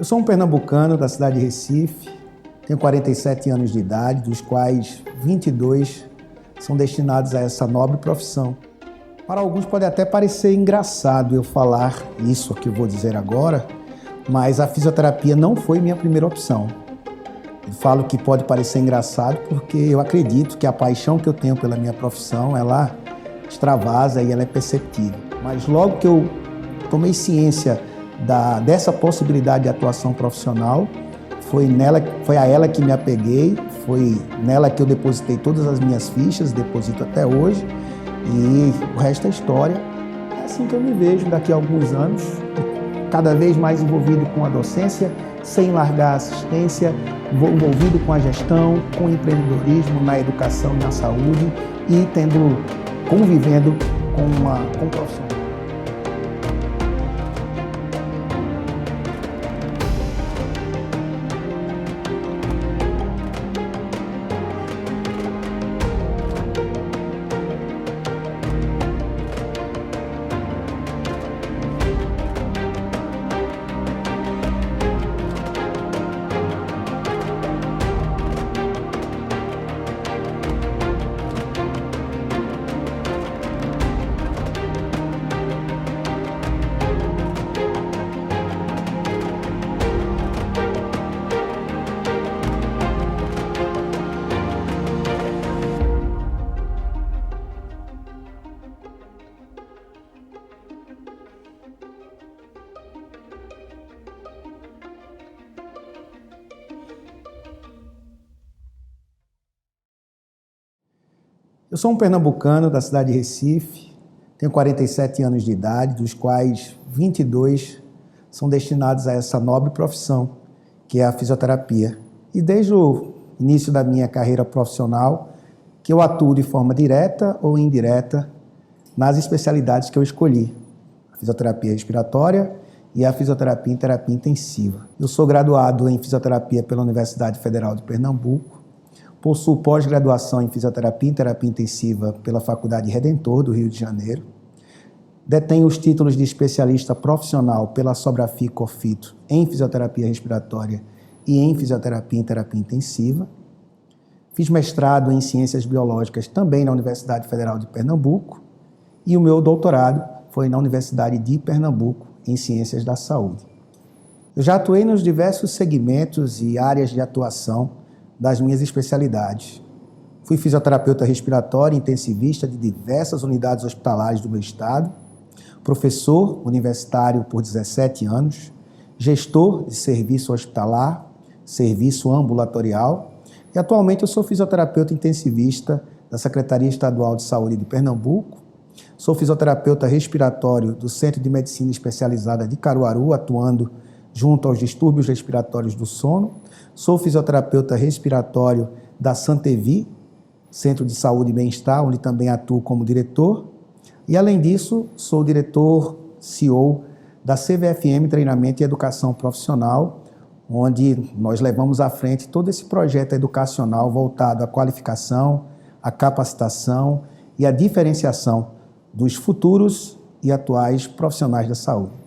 Eu sou um pernambucano da cidade de Recife, tenho 47 anos de idade, dos quais 22 são destinados a essa nobre profissão. Para alguns pode até parecer engraçado eu falar isso que eu vou dizer agora, mas a fisioterapia não foi minha primeira opção. Eu falo que pode parecer engraçado porque eu acredito que a paixão que eu tenho pela minha profissão, ela extravasa e ela é perceptível. Mas logo que eu tomei ciência dessa possibilidade de atuação profissional, foi a ela que me apeguei, foi nela que eu depositei todas as minhas fichas, deposito até hoje, e o resto é história. É assim que eu me vejo daqui a alguns anos, cada vez mais envolvido com a docência, sem largar a assistência, envolvido com a gestão, com o empreendedorismo, na educação e na saúde, e convivendo com o profissional. Eu sou um pernambucano da cidade de Recife, tenho 47 anos de idade, dos quais 22 são destinados a essa nobre profissão, que é a fisioterapia. E desde o início da minha carreira profissional, que eu atuo de forma direta ou indireta nas especialidades que eu escolhi, a fisioterapia respiratória e a fisioterapia em terapia intensiva. Eu sou graduado em fisioterapia pela Universidade Federal de Pernambuco, possuo pós-graduação em fisioterapia e terapia intensiva pela Faculdade Redentor do Rio de Janeiro. Detenho os títulos de especialista profissional pela Sobrafi Cofito em fisioterapia respiratória e em fisioterapia em terapia intensiva. Fiz mestrado em ciências biológicas também na Universidade Federal de Pernambuco e o meu doutorado foi na Universidade de Pernambuco em ciências da saúde. Eu já atuei nos diversos segmentos e áreas de atuação das minhas especialidades. Fui fisioterapeuta respiratório e intensivista de diversas unidades hospitalares do meu estado, professor universitário por 17 anos, gestor de serviço hospitalar, serviço ambulatorial e atualmente eu sou fisioterapeuta intensivista da Secretaria Estadual de Saúde de Pernambuco, sou fisioterapeuta respiratório do Centro de Medicina Especializada de Caruaru, atuando junto aos distúrbios respiratórios do sono. Sou fisioterapeuta respiratório da Santevi, Centro de Saúde e Bem-Estar, onde também atuo como diretor. E, além disso, sou diretor CEO da CVFM Treinamento e Educação Profissional, onde nós levamos à frente todo esse projeto educacional voltado à qualificação, à capacitação e à diferenciação dos futuros e atuais profissionais da saúde.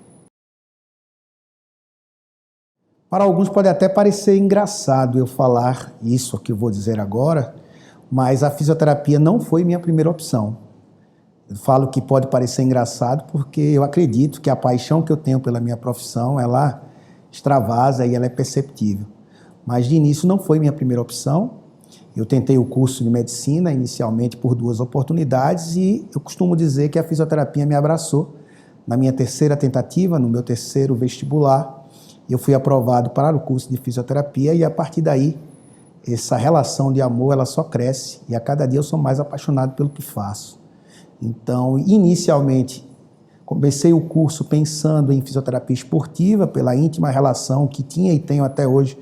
Para alguns pode até parecer engraçado eu falar isso que eu vou dizer agora, mas a fisioterapia não foi minha primeira opção. Eu falo que pode parecer engraçado porque eu acredito que a paixão que eu tenho pela minha profissão, ela extravasa e ela é perceptível. Mas de início não foi minha primeira opção. Eu tentei o curso de medicina inicialmente por 2 oportunidades e eu costumo dizer que a fisioterapia me abraçou. Na minha terceira tentativa, no meu terceiro vestibular, eu fui aprovado para o curso de fisioterapia e a partir daí essa relação de amor ela só cresce e a cada dia eu sou mais apaixonado pelo que faço. Então, inicialmente, comecei o curso pensando em fisioterapia esportiva pela íntima relação que tinha e tenho até hoje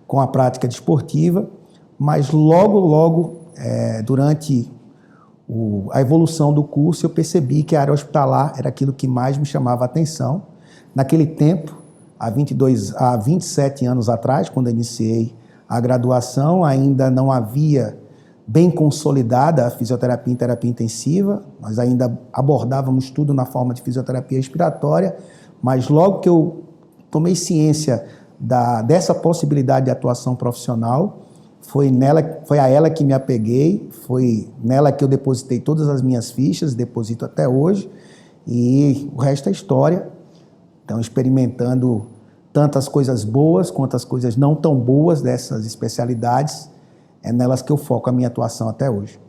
com a prática desportiva, mas logo, durante a evolução do curso, eu percebi que a área hospitalar era aquilo que mais me chamava a atenção. Naquele tempo, há 27 anos atrás, quando eu iniciei a graduação, ainda não havia bem consolidada a fisioterapia em terapia intensiva, nós ainda abordávamos tudo na forma de fisioterapia respiratória, mas logo que eu tomei ciência dessa possibilidade de atuação profissional. Foi a ela que me apeguei, foi nela que eu depositei todas as minhas fichas, deposito até hoje, e o resto é história. Então, experimentando tantas coisas boas quanto as coisas não tão boas dessas especialidades, é nelas que eu foco a minha atuação até hoje.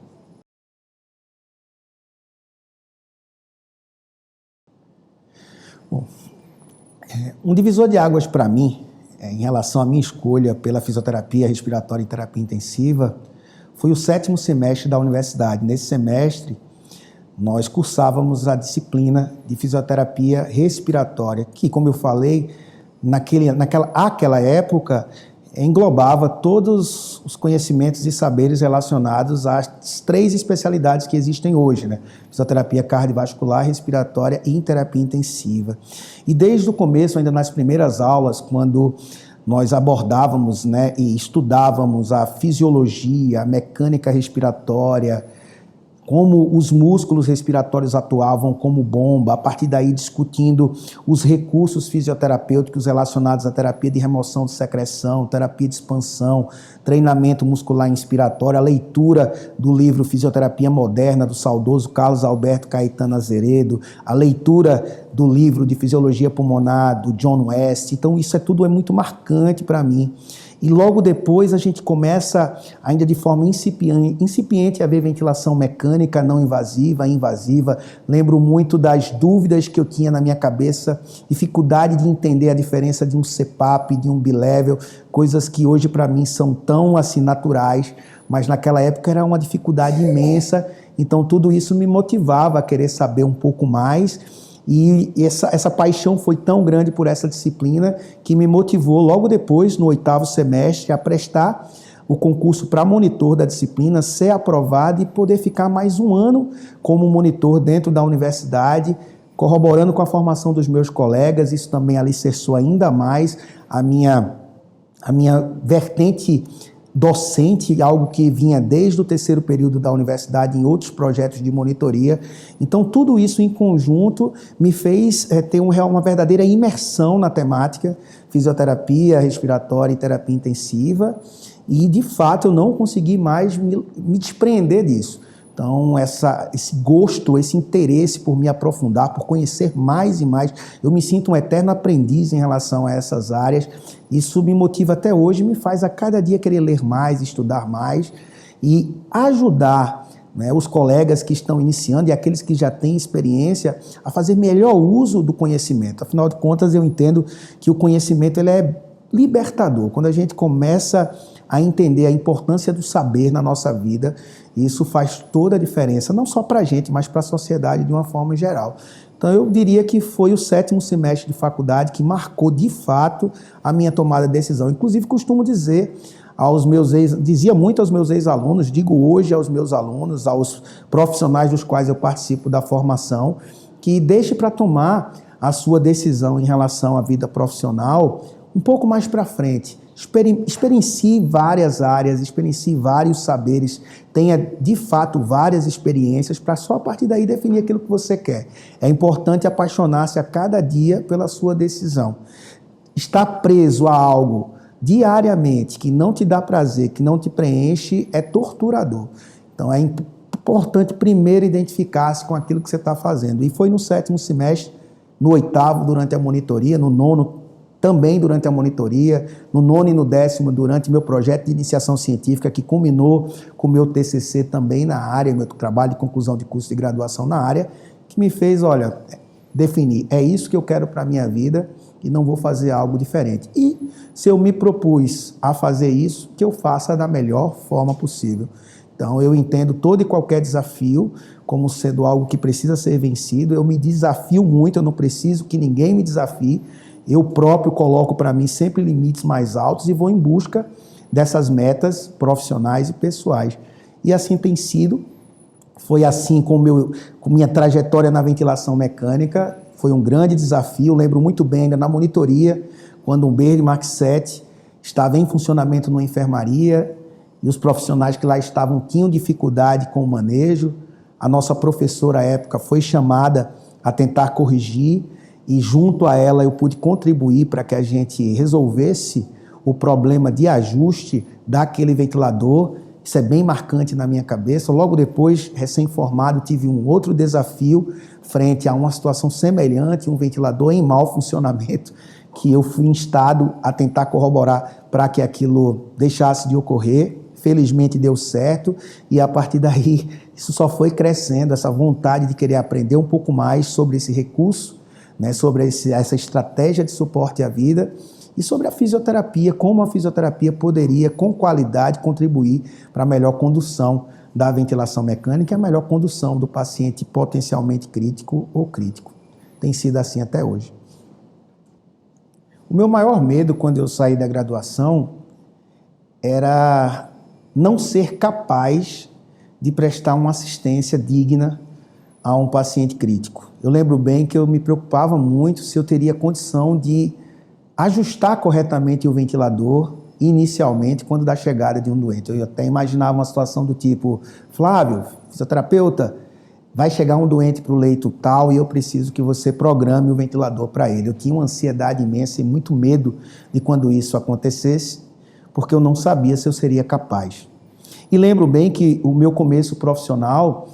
Bom, um divisor de águas para mim, em relação à minha escolha pela fisioterapia respiratória e terapia intensiva, foi o 7º semestre da universidade. Nesse semestre, nós cursávamos a disciplina de fisioterapia respiratória, que, como eu falei, naquela época, englobava todos os conhecimentos e saberes relacionados às 3 especialidades que existem hoje, né? Fisioterapia cardiovascular, respiratória e terapia intensiva. E desde o começo, ainda nas primeiras aulas, quando nós abordávamos, né, e estudávamos a fisiologia, a mecânica respiratória, como os músculos respiratórios atuavam como bomba, a partir daí discutindo os recursos fisioterapêuticos relacionados à terapia de remoção de secreção, terapia de expansão, treinamento muscular inspiratório, a leitura do livro Fisioterapia Moderna, do saudoso Carlos Alberto Caetano Azeredo, a leitura do livro de Fisiologia Pulmonar, do John West. Então isso tudo é muito marcante para mim. E logo depois a gente começa, ainda de forma incipiente, a ver ventilação mecânica não invasiva, invasiva. Lembro muito das dúvidas que eu tinha na minha cabeça, dificuldade de entender a diferença de um CPAP, de um bilevel, coisas que hoje para mim são tão assim naturais, mas naquela época era uma dificuldade imensa. Então tudo isso me motivava a querer saber um pouco mais. E essa paixão foi tão grande por essa disciplina que me motivou logo depois, no 8º semestre, a prestar o concurso para monitor da disciplina, ser aprovado e poder ficar mais um ano como monitor dentro da universidade, corroborando com a formação dos meus colegas. Isso também alicerçou ainda mais a minha vertente docente, algo que vinha desde o 3º período da universidade em outros projetos de monitoria. Então, tudo isso em conjunto me fez ter uma verdadeira imersão na temática fisioterapia respiratória e terapia intensiva, e, de fato, eu não consegui mais me desprender disso. Então, esse gosto, esse interesse por me aprofundar, por conhecer mais e mais, eu me sinto um eterno aprendiz em relação a essas áreas. Isso me motiva até hoje, me faz a cada dia querer ler mais, estudar mais e ajudar, né, os colegas que estão iniciando e aqueles que já têm experiência a fazer melhor uso do conhecimento. Afinal de contas, eu entendo que o conhecimento ele é libertador. Quando a gente começa a entender a importância do saber na nossa vida, isso faz toda a diferença, não só para a gente, mas para a sociedade de uma forma geral. Então, eu diria que foi o 7º semestre de faculdade que marcou, de fato, a minha tomada de decisão. Inclusive, costumo dizer dizia muito aos meus ex-alunos, digo hoje aos meus alunos, aos profissionais dos quais eu participo da formação, que deixe para tomar a sua decisão em relação à vida profissional um pouco mais para frente. Experiencie várias áreas, experiencie vários saberes, tenha de fato várias experiências para só a partir daí definir aquilo que você quer. É importante apaixonar-se a cada dia pela sua decisão. Estar preso a algo diariamente que não te dá prazer, que não te preenche, é torturador. Então é importante primeiro identificar-se com aquilo que você está fazendo. E foi no 7º semestre, no 8º durante a monitoria, no 9º também durante a monitoria, no 9º e no 10º durante meu projeto de iniciação científica, que culminou com o meu TCC também na área, meu trabalho de conclusão de curso de graduação na área, que me fez, definir, é isso que eu quero para a minha vida e não vou fazer algo diferente. E se eu me propus a fazer isso, que eu faça da melhor forma possível. Então, eu entendo todo e qualquer desafio como sendo algo que precisa ser vencido. Eu me desafio muito, eu não preciso que ninguém me desafie. Eu próprio coloco para mim sempre limites mais altos e vou em busca dessas metas profissionais e pessoais. E assim tem sido. Foi assim com minha trajetória na ventilação mecânica. Foi um grande desafio. Lembro muito bem ainda na monitoria, quando um Bird Mark 7 estava em funcionamento numa enfermaria e os profissionais que lá estavam tinham dificuldade com o manejo. A nossa professora à época foi chamada a tentar corrigir. e junto a ela eu pude contribuir para que a gente resolvesse o problema de ajuste daquele ventilador. Isso é bem marcante na minha cabeça. Logo depois, recém-formado, tive um outro desafio frente a uma situação semelhante, um ventilador em mau funcionamento, que eu fui instado a tentar corroborar para que aquilo deixasse de ocorrer. Felizmente deu certo e a partir daí isso só foi crescendo, essa vontade de querer aprender um pouco mais sobre esse recurso, né, sobre essa estratégia de suporte à vida e sobre a fisioterapia, como a fisioterapia poderia, com qualidade, contribuir para a melhor condução da ventilação mecânica e a melhor condução do paciente potencialmente crítico ou crítico. Tem sido assim até hoje. O meu maior medo quando eu saí da graduação era não ser capaz de prestar uma assistência digna a um paciente crítico. Eu lembro bem que eu me preocupava muito se eu teria condição de ajustar corretamente o ventilador inicialmente quando da chegada de um doente. Eu até imaginava uma situação do tipo, Flávio, fisioterapeuta, vai chegar um doente para o leito tal e eu preciso que você programe o ventilador para ele. Eu tinha uma ansiedade imensa e muito medo de quando isso acontecesse, porque eu não sabia se eu seria capaz. E lembro bem que o meu começo profissional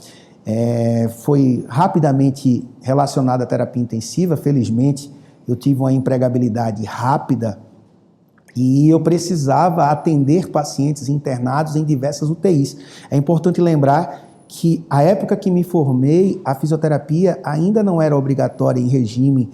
foi rapidamente relacionado à terapia intensiva. Felizmente, eu tive uma empregabilidade rápida e eu precisava atender pacientes internados em diversas UTIs. É importante lembrar que a época que me formei, a fisioterapia ainda não era obrigatória em regime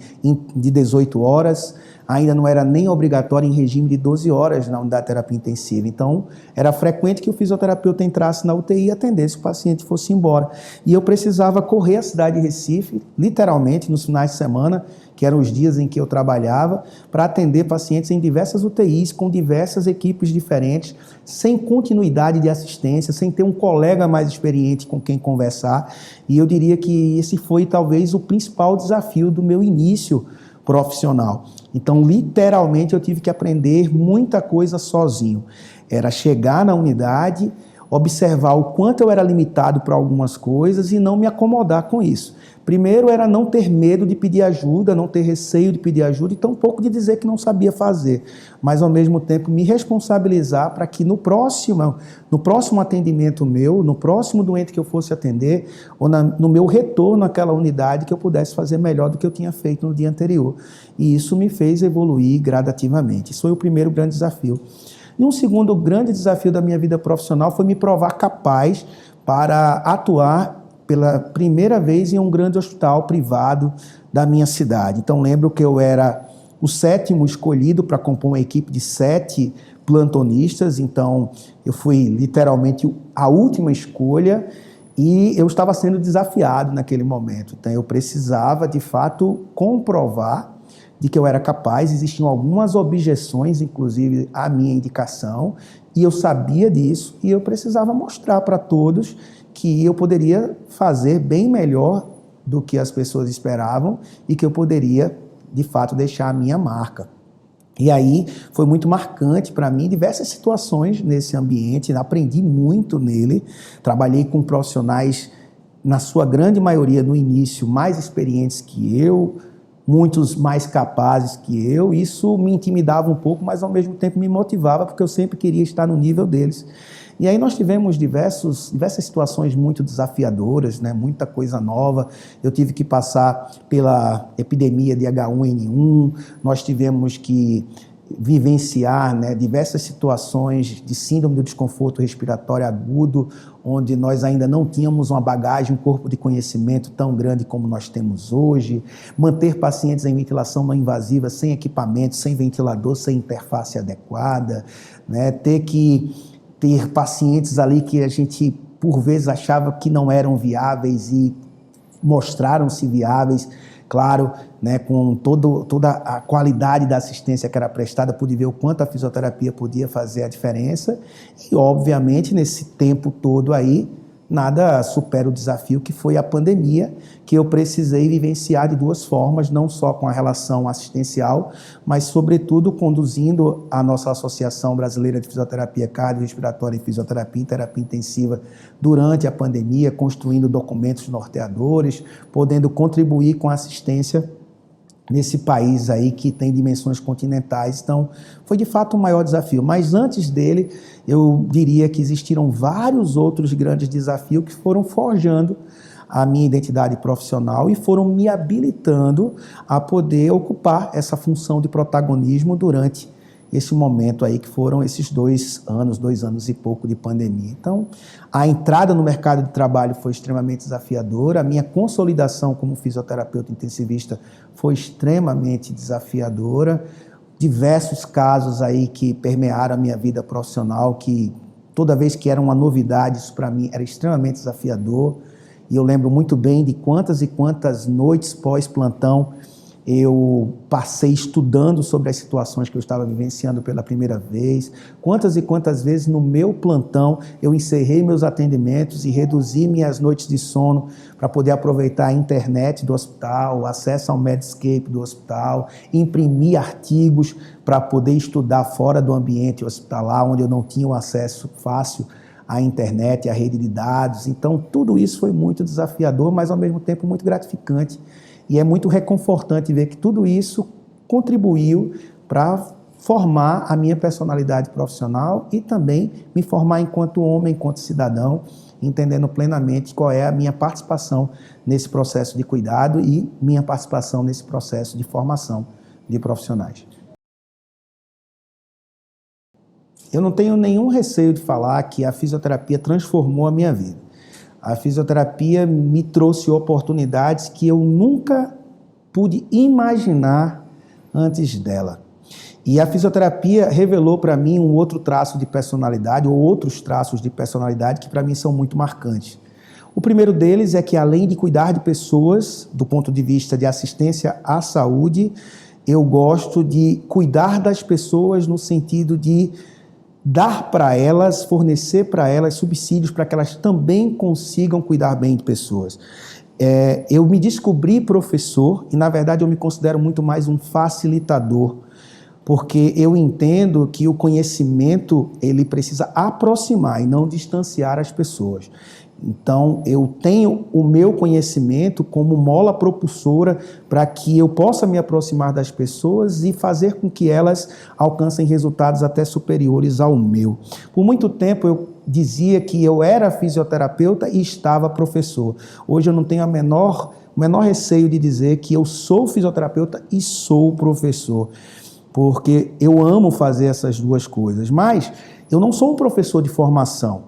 de 18 horas, ainda não era nem obrigatória em regime de 12 horas na unidade de terapia intensiva. Então, era frequente que o fisioterapeuta entrasse na UTI e atendesse o paciente e fosse embora. E eu precisava correr a cidade de Recife, literalmente, nos finais de semana, que eram os dias em que eu trabalhava, para atender pacientes em diversas UTIs, com diversas equipes diferentes, sem continuidade de assistência, sem ter um colega mais experiente com quem conversar. E eu diria que esse foi talvez o principal desafio do meu início profissional. Então, literalmente, eu tive que aprender muita coisa sozinho. Era chegar na unidade, observar o quanto eu era limitado para algumas coisas e não me acomodar com isso. Primeiro era não ter medo de pedir ajuda, não ter receio de pedir ajuda e tampouco de dizer que não sabia fazer, mas ao mesmo tempo me responsabilizar para que no próximo atendimento meu, no próximo doente que eu fosse atender, ou no meu retorno àquela unidade, que eu pudesse fazer melhor do que eu tinha feito no dia anterior. E isso me fez evoluir gradativamente. Isso foi o primeiro grande desafio. E um segundo grande desafio da minha vida profissional foi me provar capaz para atuar pela primeira vez em um grande hospital privado da minha cidade. Então, lembro que eu era o 7º escolhido para compor uma equipe de 7 plantonistas, então eu fui literalmente a última escolha e eu estava sendo desafiado naquele momento. Então, eu precisava, de fato, comprovar de que eu era capaz. Existiam algumas objeções, inclusive, à minha indicação, e eu sabia disso, e eu precisava mostrar para todos que eu poderia fazer bem melhor do que as pessoas esperavam e que eu poderia, de fato, deixar a minha marca. E aí foi muito marcante para mim diversas situações nesse ambiente, aprendi muito nele, trabalhei com profissionais, na sua grande maioria, no início, mais experientes que eu, muitos mais capazes que eu. Isso me intimidava um pouco, mas ao mesmo tempo me motivava, porque eu sempre queria estar no nível deles. E aí nós tivemos diversas situações muito desafiadoras, né? Muita coisa nova. Eu tive que passar pela epidemia de H1N1, nós tivemos que vivenciar, né, diversas situações de síndrome do desconforto respiratório agudo, onde nós ainda não tínhamos uma bagagem, um corpo de conhecimento tão grande como nós temos hoje, manter pacientes em ventilação não invasiva, sem equipamento, sem ventilador, sem interface adequada, né, ter pacientes ali que a gente, por vezes, achava que não eram viáveis e mostraram-se viáveis, claro, né, com toda a qualidade da assistência que era prestada, pude ver o quanto a fisioterapia podia fazer a diferença e, obviamente, nesse tempo todo aí, nada supera o desafio que foi a pandemia, que eu precisei vivenciar de duas formas, não só com a relação assistencial, mas, sobretudo, conduzindo a nossa Associação Brasileira de Fisioterapia Cardiorrespiratória e Fisioterapia em Terapia Intensiva durante a pandemia, construindo documentos norteadores, podendo contribuir com a assistência nesse país aí que tem dimensões continentais. Então, foi de fato um maior desafio. Mas antes dele, eu diria que existiram vários outros grandes desafios que foram forjando a minha identidade profissional e foram me habilitando a poder ocupar essa função de protagonismo durante esse momento aí que foram esses 2 anos e pouco de pandemia. Então, a entrada no mercado de trabalho foi extremamente desafiadora, a minha consolidação como fisioterapeuta intensivista foi extremamente desafiadora, diversos casos aí que permearam a minha vida profissional, que toda vez que era uma novidade, isso para mim era extremamente desafiador, e eu lembro muito bem de quantas e quantas noites pós-plantão eu passei estudando sobre as situações que eu estava vivenciando pela primeira vez. Quantas e quantas vezes no meu plantão eu encerrei meus atendimentos e reduzi minhas noites de sono para poder aproveitar a internet do hospital, o acesso ao Medscape do hospital, imprimir artigos para poder estudar fora do ambiente hospitalar, onde eu não tinha o acesso fácil à internet, à rede de dados. Então, tudo isso foi muito desafiador, mas ao mesmo tempo muito gratificante. E é muito reconfortante ver que tudo isso contribuiu para formar a minha personalidade profissional e também me formar enquanto homem, enquanto cidadão, entendendo plenamente qual é a minha participação nesse processo de cuidado e minha participação nesse processo de formação de profissionais. Eu não tenho nenhum receio de falar que a fisioterapia transformou a minha vida. A fisioterapia me trouxe oportunidades que eu nunca pude imaginar antes dela. E a fisioterapia revelou para mim um outro traço de personalidade, ou outros traços de personalidade que para mim são muito marcantes. O primeiro deles é que, além de cuidar de pessoas, do ponto de vista de assistência à saúde, eu gosto de cuidar das pessoas no sentido de dar para elas, fornecer para elas subsídios para que elas também consigam cuidar bem de pessoas. Eu me descobri professor e, na verdade, eu me considero muito mais um facilitador, porque eu entendo que o conhecimento ele precisa aproximar e não distanciar as pessoas. Então, eu tenho o meu conhecimento como mola propulsora para que eu possa me aproximar das pessoas e fazer com que elas alcancem resultados até superiores ao meu. Por muito tempo, eu dizia que eu era fisioterapeuta e estava professor. Hoje, eu não tenho o menor receio de dizer que eu sou fisioterapeuta e sou professor, porque eu amo fazer essas duas coisas. Mas eu não sou um professor de formação.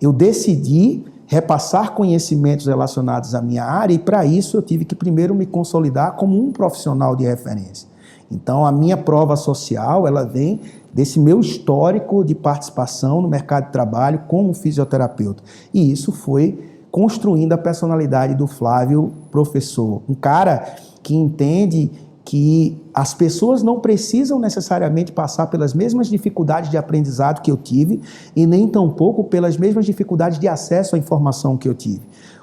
Eu decidi repassar conhecimentos relacionados à minha área e, para isso, eu tive que primeiro me consolidar como um profissional de referência. Então, a minha prova social, ela vem desse meu histórico de participação no mercado de trabalho como fisioterapeuta. E isso foi construindo a personalidade do Flávio professor. Um cara que entende que as pessoas não precisam necessariamente passar pelas mesmas dificuldades de aprendizado que eu tive e nem tampouco pelas mesmas dificuldades de acesso à informação que eu tive.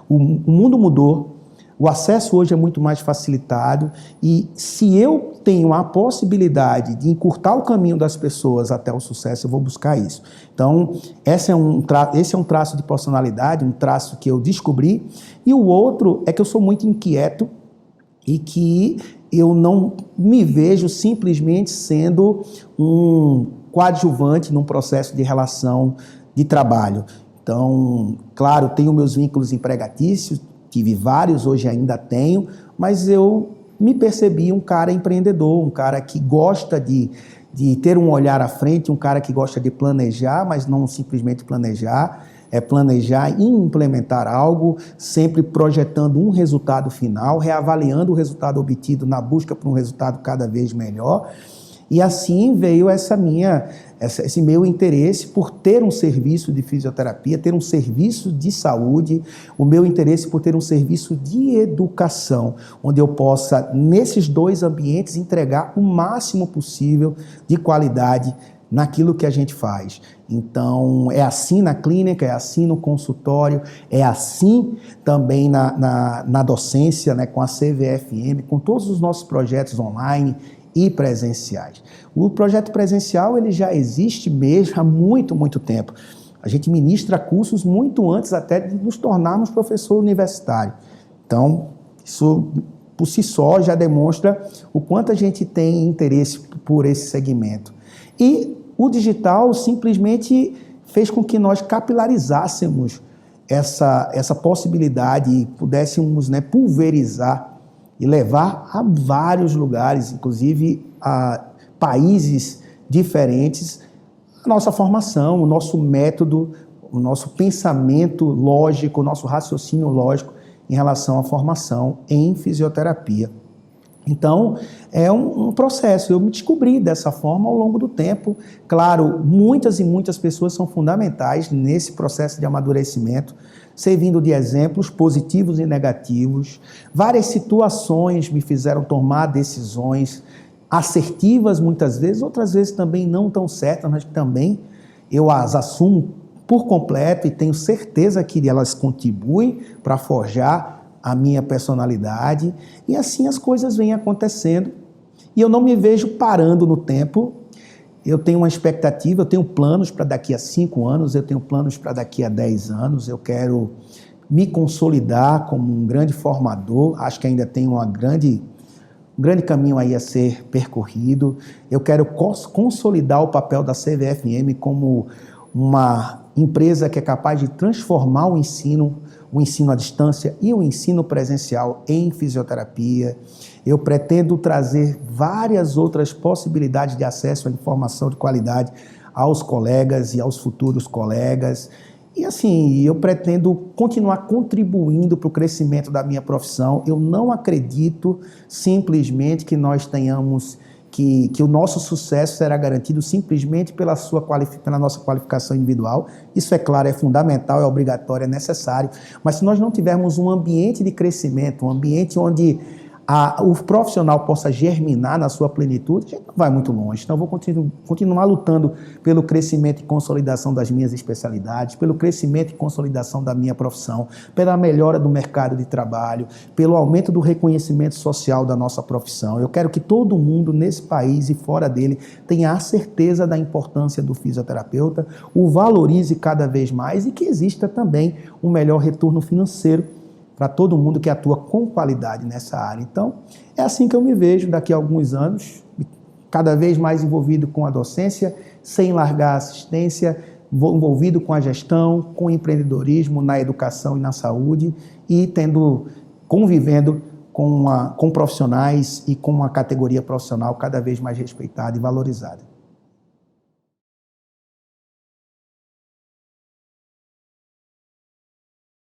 O mundo mudou, o acesso hoje é muito mais facilitado e se eu tenho a possibilidade de encurtar o caminho das pessoas até o sucesso, eu vou buscar isso. Então, esse é um traço de personalidade, um traço que eu descobri, e o outro é que eu sou muito inquieto e que eu não me vejo simplesmente sendo um coadjuvante num processo de relação de trabalho. Então, claro, tenho meus vínculos empregatícios, tive vários, hoje ainda tenho, mas eu me percebi um cara empreendedor, um cara que gosta de ter um olhar à frente, um cara que gosta de planejar, mas não simplesmente planejar, é planejar e implementar algo, sempre projetando um resultado final, reavaliando o resultado obtido na busca por um resultado cada vez melhor. E assim veio esse meu interesse por ter um serviço de fisioterapia, ter um serviço de saúde, o meu interesse por ter um serviço de educação, onde eu possa, nesses dois ambientes, entregar o máximo possível de qualidade naquilo que a gente faz. Então, é assim na clínica, é assim no consultório, é assim também na docência, né, com a CVFM, com todos os nossos projetos online e presenciais. O projeto presencial ele já existe mesmo há muito, muito tempo. A gente ministra cursos muito antes até de nos tornarmos professor universitário. Então, isso por si só já demonstra o quanto a gente tem interesse por esse segmento. E o digital simplesmente fez com que nós capilarizássemos essa possibilidade e pudéssemos, né, pulverizar e levar a vários lugares, inclusive a países diferentes, a nossa formação, o nosso método, o nosso pensamento lógico, o nosso raciocínio lógico em relação à formação em fisioterapia. Então, é um processo. Eu me descobri dessa forma ao longo do tempo. Claro, muitas e muitas pessoas são fundamentais nesse processo de amadurecimento, servindo de exemplos positivos e negativos. Várias situações me fizeram tomar decisões assertivas muitas vezes, outras vezes também não tão certas, mas também eu as assumo por completo e tenho certeza que elas contribuem para forjar a minha personalidade, e assim as coisas vêm acontecendo, e eu não me vejo parando no tempo. Eu tenho uma expectativa, eu tenho planos para daqui a 5 anos, eu tenho planos para daqui a 10 anos, eu quero me consolidar como um grande formador, acho que ainda tem um grande caminho aí a ser percorrido. Eu quero consolidar o papel da CVFM como uma empresa que é capaz de transformar o ensino à distância e o ensino presencial em fisioterapia. Eu pretendo trazer várias outras possibilidades de acesso à informação de qualidade aos colegas e aos futuros colegas. E assim, eu pretendo continuar contribuindo para o crescimento da minha profissão. Eu não acredito simplesmente que nós tenhamos que o nosso sucesso será garantido simplesmente pela nossa qualificação individual. Isso, é claro, é fundamental, é obrigatório, é necessário. Mas se nós não tivermos um ambiente de crescimento, um ambiente onde o profissional possa germinar na sua plenitude, a gente não vai muito longe. Então, eu vou continuar lutando pelo crescimento e consolidação das minhas especialidades, pelo crescimento e consolidação da minha profissão, pela melhora do mercado de trabalho, pelo aumento do reconhecimento social da nossa profissão. Eu quero que todo mundo nesse país e fora dele tenha a certeza da importância do fisioterapeuta, o valorize cada vez mais e que exista também um melhor retorno financeiro para todo mundo que atua com qualidade nessa área. Então, é assim que eu me vejo daqui a alguns anos, cada vez mais envolvido com a docência, sem largar a assistência, envolvido com a gestão, com o empreendedorismo, na educação e na saúde, e convivendo com profissionais e com uma categoria profissional cada vez mais respeitada e valorizada.